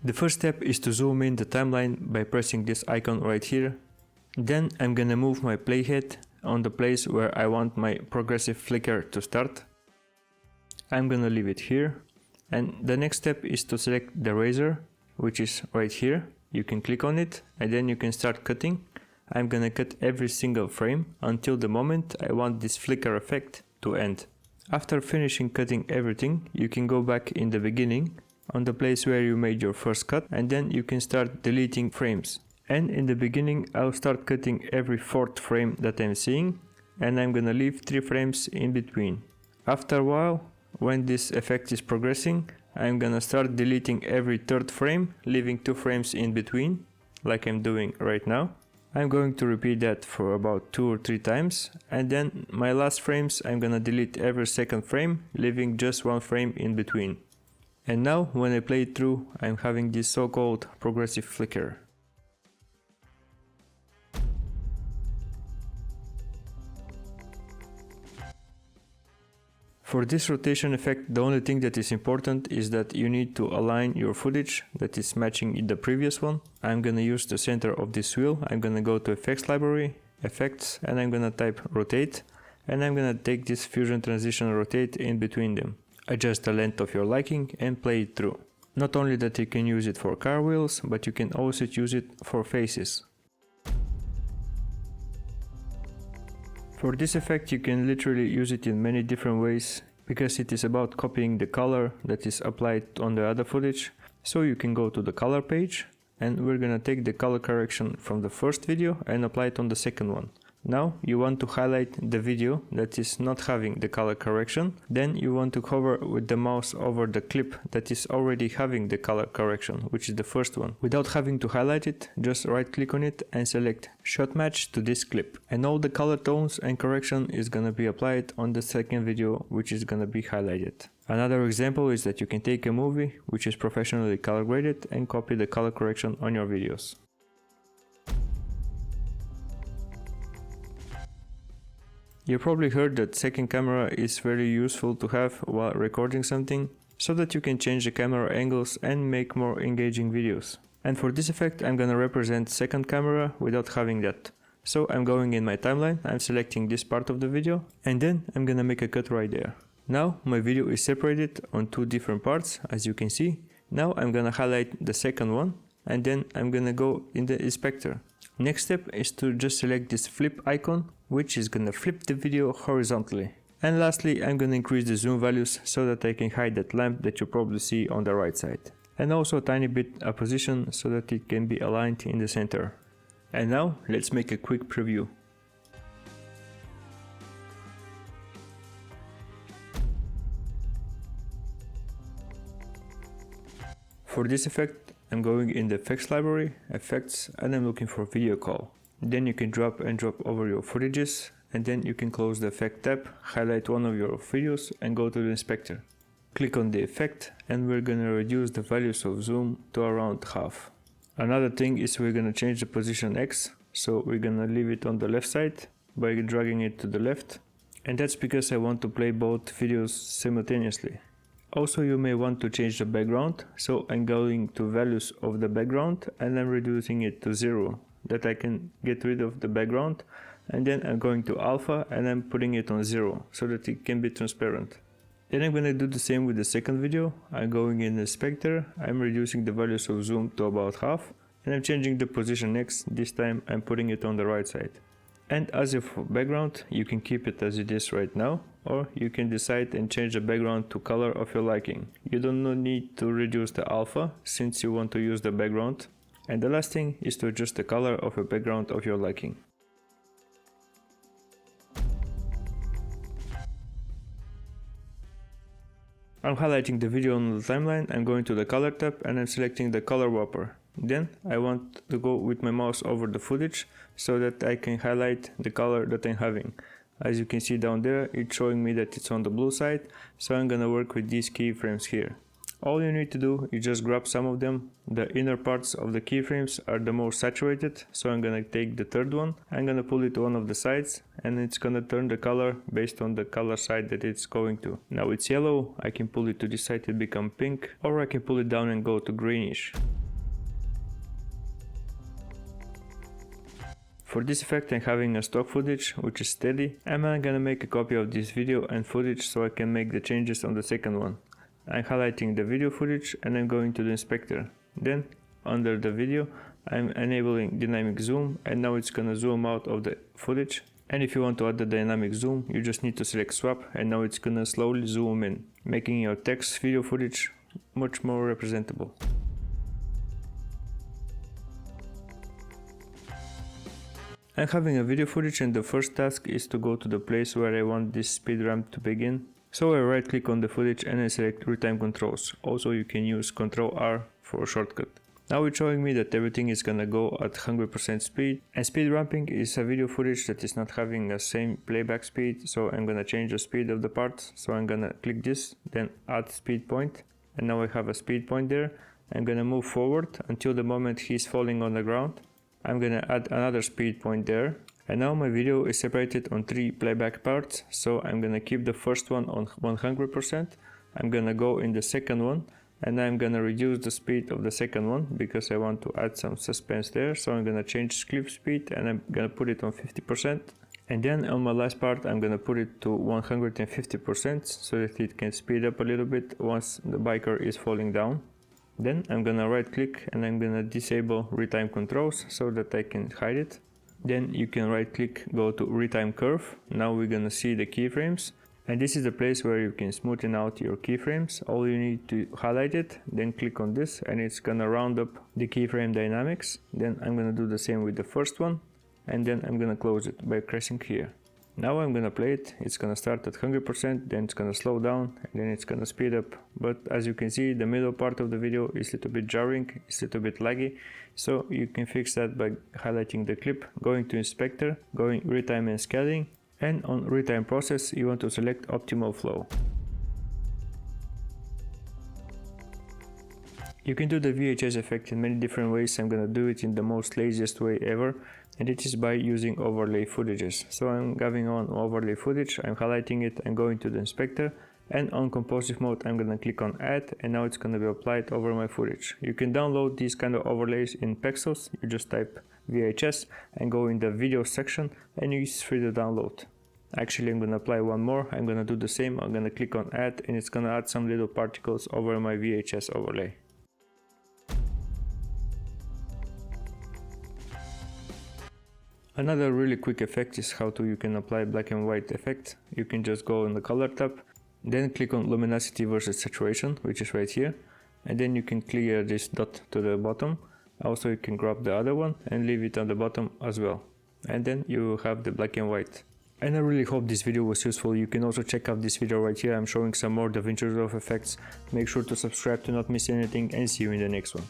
The first step is to zoom in the timeline by pressing this icon right here. Then I'm gonna move my playhead on the place where I want my progressive flicker to start. I'm gonna leave it here. And the next step is to select the razor, which is right here. You can click on it and then you can start cutting. I'm gonna cut every single frame until the moment I want this flicker effect to end. After finishing cutting everything, you can go back in the beginning on the place where you made your first cut, and then you can start deleting frames. And in the beginning I'll start cutting every fourth frame that I'm seeing, and I'm gonna leave 3 frames in between. After a while, when this effect is progressing, I'm gonna start deleting every third frame, leaving 2 frames in between, like I'm doing right now. I'm going to repeat that for about 2 or 3 times, and then my last frames I'm gonna delete every second frame, leaving just 1 frame in between. And now when I play it through, I'm having this so-called progressive flicker. For this rotation effect, the only thing that is important is that you need to align your footage that is matching the previous one. I'm gonna use the center of this wheel. I'm gonna go to Effects Library, Effects, and I'm gonna type Rotate, and I'm gonna take this Fusion Transition Rotate in between them. Adjust the length of your liking and play it through. Not only that you can use it for car wheels, but you can also use it for faces. For this effect you can literally use it in many different ways, because it is about copying the color that is applied on the other footage. So you can go to the color page, and we're gonna take the color correction from the first video and apply it on the second one. Now you want to highlight the video that is not having the color correction. Then you want to hover with the mouse over the clip that is already having the color correction, which is the first one. Without having to highlight it, just right click on it and select Shot Match to this clip. And all the color tones and correction is gonna be applied on the second video, which is gonna be highlighted. Another example is that you can take a movie which is professionally color graded and copy the color correction on your videos. You probably heard that second camera is very useful to have while recording something, so that you can change the camera angles and make more engaging videos. And for this effect I'm gonna represent second camera without having that. So I'm going in my timeline, I'm selecting this part of the video, and then I'm gonna make a cut right there. Now my video is separated on 2 different parts, as you can see. Now I'm gonna highlight the second one, and then I'm gonna go in the inspector. Next step is to just select this flip icon, which is gonna flip the video horizontally. And lastly, I'm gonna increase the zoom values so that I can hide that lamp that you probably see on the right side. And also a tiny bit a position so that it can be aligned in the center. And now let's make a quick preview. For this effect, I'm going in the Effects Library, Effects, and I'm looking for Video Call. Then you can drop and drop over your footages, and then you can close the Effect tab, highlight one of your videos and go to the inspector. Click on the effect and we're gonna reduce the values of zoom to around half. Another thing is we're gonna change the position X, so we're gonna leave it on the left side by dragging it to the left. And that's because I want to play both videos simultaneously. Also, you may want to change the background, so I'm going to values of the background and I'm reducing it to 0, that I can get rid of the background, and then I'm going to alpha and I'm putting it on 0 so that it can be transparent. Then I'm gonna do the same with the second video. I'm going in the inspector, I'm reducing the values of zoom to about half, and I'm changing the position X. This time I'm putting it on the right side. And as if for background, you can keep it as it is right now, or you can decide and change the background to color of your liking. You don't need to reduce the alpha since you want to use the background. And the last thing is to adjust the color of a background of your liking. I'm highlighting the video on the timeline, I'm going to the color tab and I'm selecting the color wrapper. Then I want to go with my mouse over the footage so that I can highlight the color that I'm having. As you can see down there, it's showing me that it's on the blue side, so I'm gonna work with these keyframes here. All you need to do is just grab some of them. The inner parts of the keyframes are the most saturated, so I'm gonna take the third one, I'm gonna pull it to one of the sides, and it's gonna turn the color based on the color side that it's going to. Now it's yellow, I can pull it to this side to become pink, or I can pull it down and go to greenish. For this effect I'm having a stock footage which is steady, and I'm gonna make a copy of this video and footage so I can make the changes on the second one. I'm highlighting the video footage and I'm going to the inspector. Then under the video I'm enabling dynamic zoom, and now it's gonna zoom out of the footage. And if you want to add the dynamic zoom, you just need to select swap, and now it's gonna slowly zoom in, making your text video footage much more representable. I'm having a video footage, and the first task is to go to the place where I want this speed ramp to begin. So I right click on the footage and I select retime controls. Also you can use Ctrl R for a shortcut. Now it's showing me that everything is gonna go at 100% speed, and speed ramping is a video footage that is not having the same playback speed, so I'm gonna change the speed of the part. So I'm gonna click this, then add speed point, and now I have a speed point there. I'm gonna move forward until the moment he's falling on the ground. I'm gonna add another speed point there. And now my video is separated on 3 playback parts, so I'm gonna keep the first one on 100%, I'm gonna go in the second one, and I'm gonna reduce the speed of the second one because I want to add some suspense there, so I'm gonna change clip speed and I'm gonna put it on 50%. And then on my last part I'm gonna put it to 150% so that it can speed up a little bit once the biker is falling down. Then I'm gonna right click and I'm gonna disable retime controls so that I can hide it. Then you can right click, go to retime curve. Now we're gonna see the keyframes, and this is the place where you can smoothen out your keyframes. All you need to highlight it, then click on this, and it's gonna round up the keyframe dynamics. Then I'm gonna do the same with the first one, and then I'm gonna close it by pressing here. Now I'm gonna play it. It's gonna start at 100%, then it's gonna slow down, and then it's gonna speed up. But as you can see, the middle part of the video is a little bit jarring, it's a little bit laggy. So you can fix that by highlighting the clip, going to inspector, going retime and scaling, and on retime process you want to select optimal flow. You can do the VHS effect in many different ways. I'm gonna do it in the most laziest way ever, and it is by using overlay footages. So I'm having on overlay footage, I'm highlighting it and going to the inspector, and on compositive mode I'm gonna click on add, and now it's gonna be applied over my footage. You can download these kind of overlays in pixels. You just type VHS and go in the video section and it's free to download. Actually I'm gonna apply one more. I'm gonna do the same. I'm gonna click on add, and it's gonna add some little particles over my VHS overlay. Another really quick effect is how you can apply black and white effect. You can just go in the color tab, then click on luminosity versus saturation, which is right here, and then you can clear this dot to the bottom. Also you can grab the other one and leave it on the bottom as well, and then you have the black and white. And I really hope this video was useful. You can also check out this video right here. I'm showing some more Davinci Resolve effects. Make sure to subscribe to not miss anything, and see you in the next one.